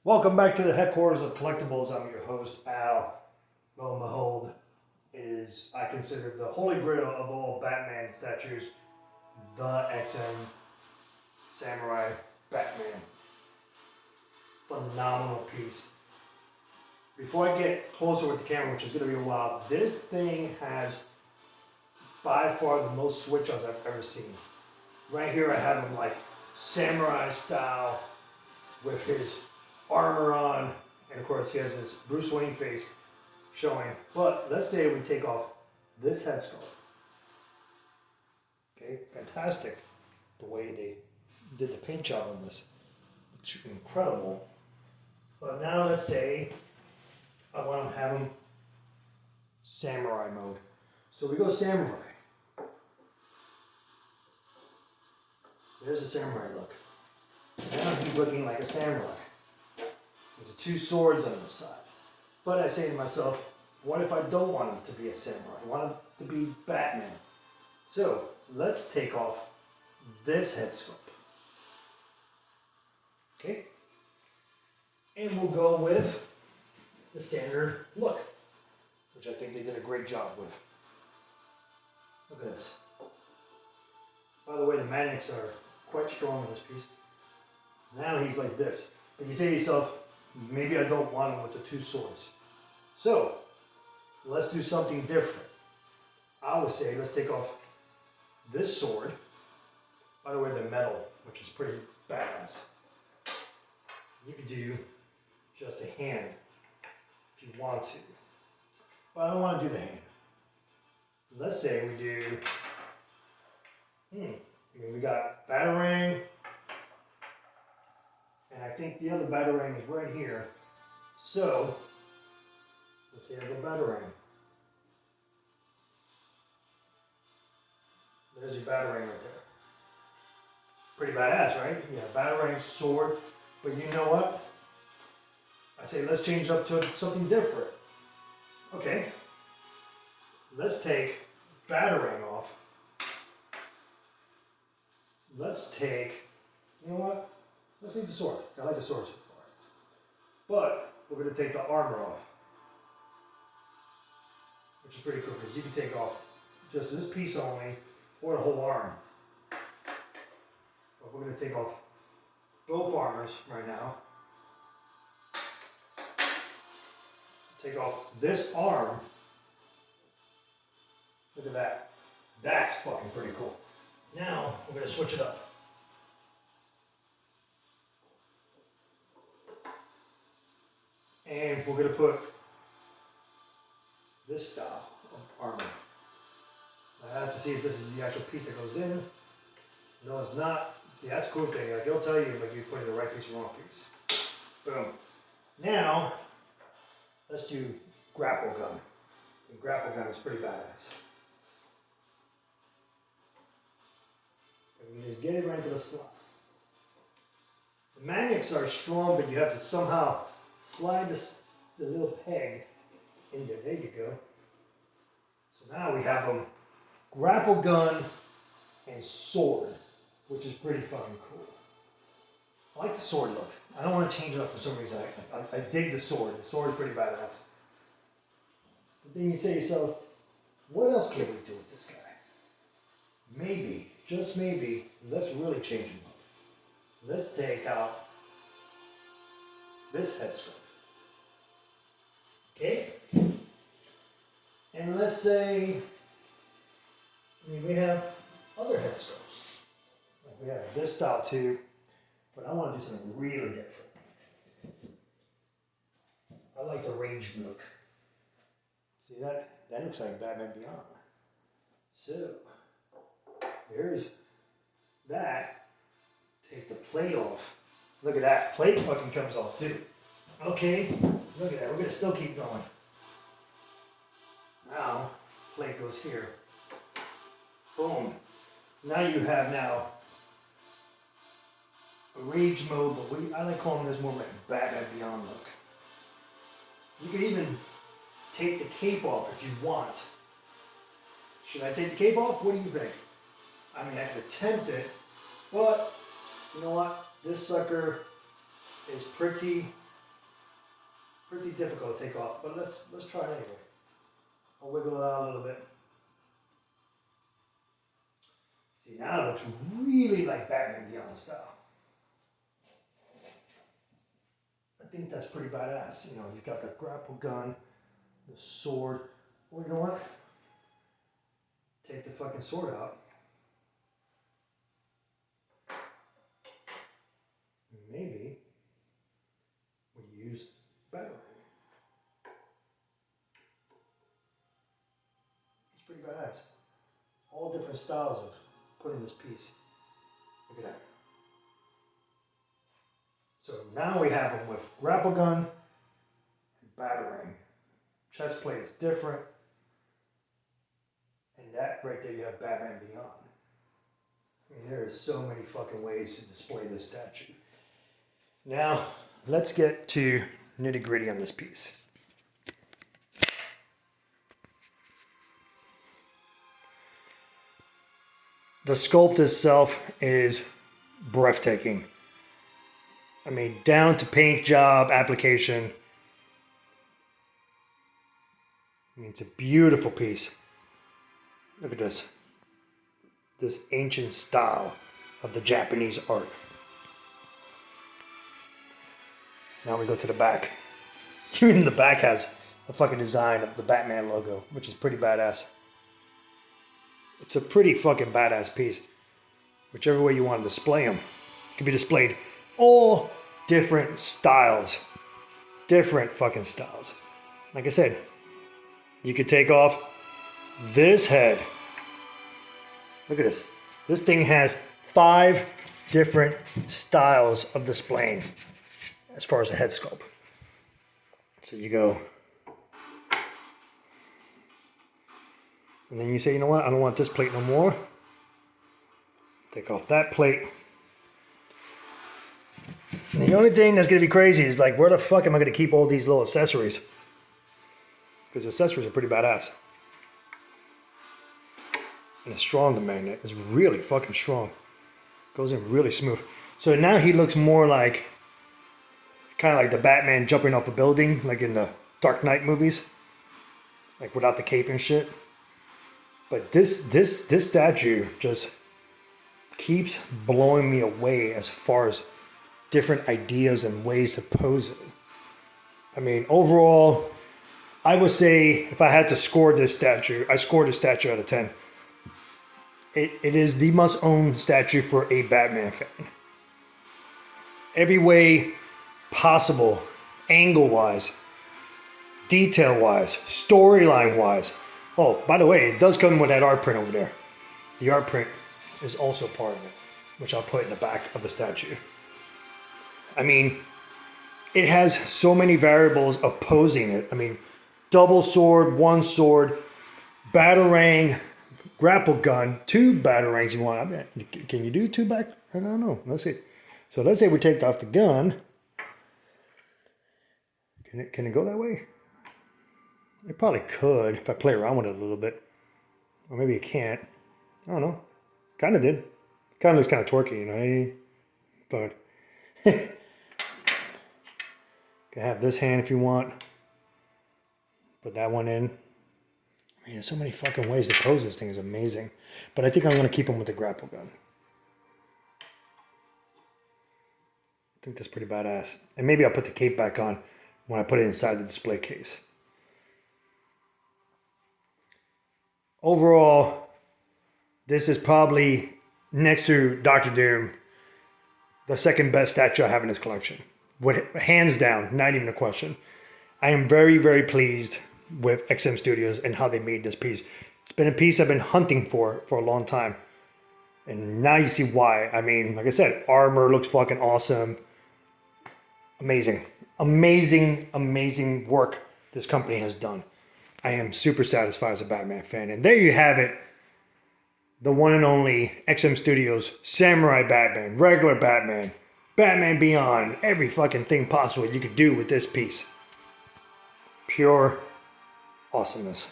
Welcome back to the headquarters of Collectibles. I'm your host, Al. Lo and behold, is I consider the holy grail of all Batman statues, the XM Samurai Batman. Phenomenal piece. Before I get closer with the camera, which is going to be a while, this thing has by far the most switch-ons I've ever seen. Right here I have him like samurai style with his armor on, and of course he has this Bruce Wayne face showing. But let's say we take off this head sculpt. Okay, fantastic. The way they did the paint job on this looks incredible. But now let's say I want to have him samurai mode. So we go samurai. There's a samurai look. Now he's looking like a samurai with the two swords on the side. But I say to myself, what if I don't want him to be a samurai? I want him to be Batman. So let's take off this head sculpt. Okay? And we'll go with the standard look, which I think they did a great job with. Look at this. By the way, the magnets are quite strong in this piece. Now he's like this. But you say to yourself, maybe I don't want him with the two swords. So, let's do something different. I would say let's take off this sword. By the way, they're metal, which is pretty badass. You could do just a hand if you want to. But I don't want to do the hand. Let's say we do, we got Batarang, and I think the other Batarang is right here. So, let's say I go Batarang. There's your Batarang right there. Pretty badass, right? Yeah, Batarang, sword. But you know what? I say let's change it up to something different. Okay. Let's take Batarang off. Let's take, you know what? Let's leave the sword. I like the sword so far. But we're going to take the armor off, which is pretty cool because you can take off just this piece only or the whole arm. But we're going to take off both armors right now. Take off this arm. Look at that. That's fucking pretty cool. Now we're going to switch it up. And we're going to put this style of armor. I have to see if this is the actual piece that goes in. No, it's not. See, that's a cool thing. Like, it'll tell you if you're putting the right piece or wrong piece. Boom. Now, let's do grapple gun. And grapple gun is pretty badass. And you just get it right to the slot. The magnets are strong, but you have to somehow slide the little peg in there. There you go. So now we have them grapple gun and sword, which is pretty fucking cool. I like the sword look. I don't want to change it up for some reason. I dig the sword. The sword is pretty badass. But then you say to yourself, what else can we do with this guy? Maybe, just maybe, let's really change him up. Let's take out this head sculpt. Okay? And let's say, we have other head sculpts. Like we have this style too, but I want to do something really different. I like the ranged look. See that? That looks like Batman Beyond. So, there's that. Take the plate off. Look at that. Plate fucking comes off too. Okay, look at that. We're going to still keep going. Now, plate goes here. Boom. Now you have a rage mode, but I like calling this more like a Batman Beyond look. You can even take the cape off if you want. Should I take the cape off? What do you think? I mean, I could attempt it, but you know what? This sucker is pretty Pretty difficult to take off, but let's try it anyway. I'll wiggle it out a little bit. See, now it looks really like Batman Beyond style. I think that's pretty badass. You know, he's got the grapple gun, the sword. Well, you know what? Take the fucking sword out. Maybe we use Batarang. It's pretty badass. All different styles of putting this piece. Look at that. So now we have him with grapple gun and Batarang. Chest plate is different. And that right there, you have Batman Beyond. I mean, there are so many fucking ways to display this statue. Now, let's get to nitty gritty on this piece. The sculpt itself is breathtaking. I mean, down to paint job, application. I mean, it's a beautiful piece. Look at this. This ancient style of the Japanese art. Now we go to the back. Even the back has a fucking design of the Batman logo, which is pretty badass. It's a pretty fucking badass piece. Whichever way you want to display them. It can be displayed all different styles. Different fucking styles. Like I said, you could take off this head. Look at this. This thing has 5 different styles of displaying as far as the head sculpt. So you go, and then you say, you know what, I don't want this plate no more. Take off that plate. And the only thing that's gonna be crazy is like, where the fuck am I gonna keep all these little accessories? Because the accessories are pretty badass. And it's strong, the magnet. It's really fucking strong. Goes in really smooth. So now he looks more like, kind of like the Batman jumping off a building, like in the Dark Knight movies. Like without the cape and shit. But this statue just keeps blowing me away as far as different ideas and ways to pose it. I mean, overall, I would say if I had to score this statue, I scored this statue out of 10. It is the must-own statue for a Batman fan. Every way possible, angle-wise, detail-wise, storyline-wise. Oh, by the way, it does come with that art print over there. The art print is also part of it, which I'll put in the back of the statue. I mean, it has so many variables of posing it. I mean, double sword, one sword, Batarang, grapple gun, 2 Batarangs you want. I mean, can you do 2 back? I don't know. Let's see. So let's say we take off the gun. Can it go that way? It probably could if I play around with it a little bit. Or maybe it can't. I don't know. Kind of did. Kind of looks kind of torquey, you know. But you can have this hand if you want. Put that one in. I mean, there's so many fucking ways to pose this thing. Is amazing. But I think I'm going to keep him with the grapple gun. I think that's pretty badass. And maybe I'll put the cape back on when I put it inside the display case. Overall, this is probably, next to Dr. Doom, the second best statue I have in this collection. Hands down, not even a question. I am very, very pleased with XM Studios and how they made this piece. It's been a piece I've been hunting for a long time. And now you see why. I mean, like I said, armor looks fucking awesome. Amazing. Amazing, amazing work this company has done. I am super satisfied as a Batman fan. And there you have it. The one and only XM Studios Samurai Batman, regular Batman, Batman Beyond, every fucking thing possible you could do with this piece. Pure awesomeness.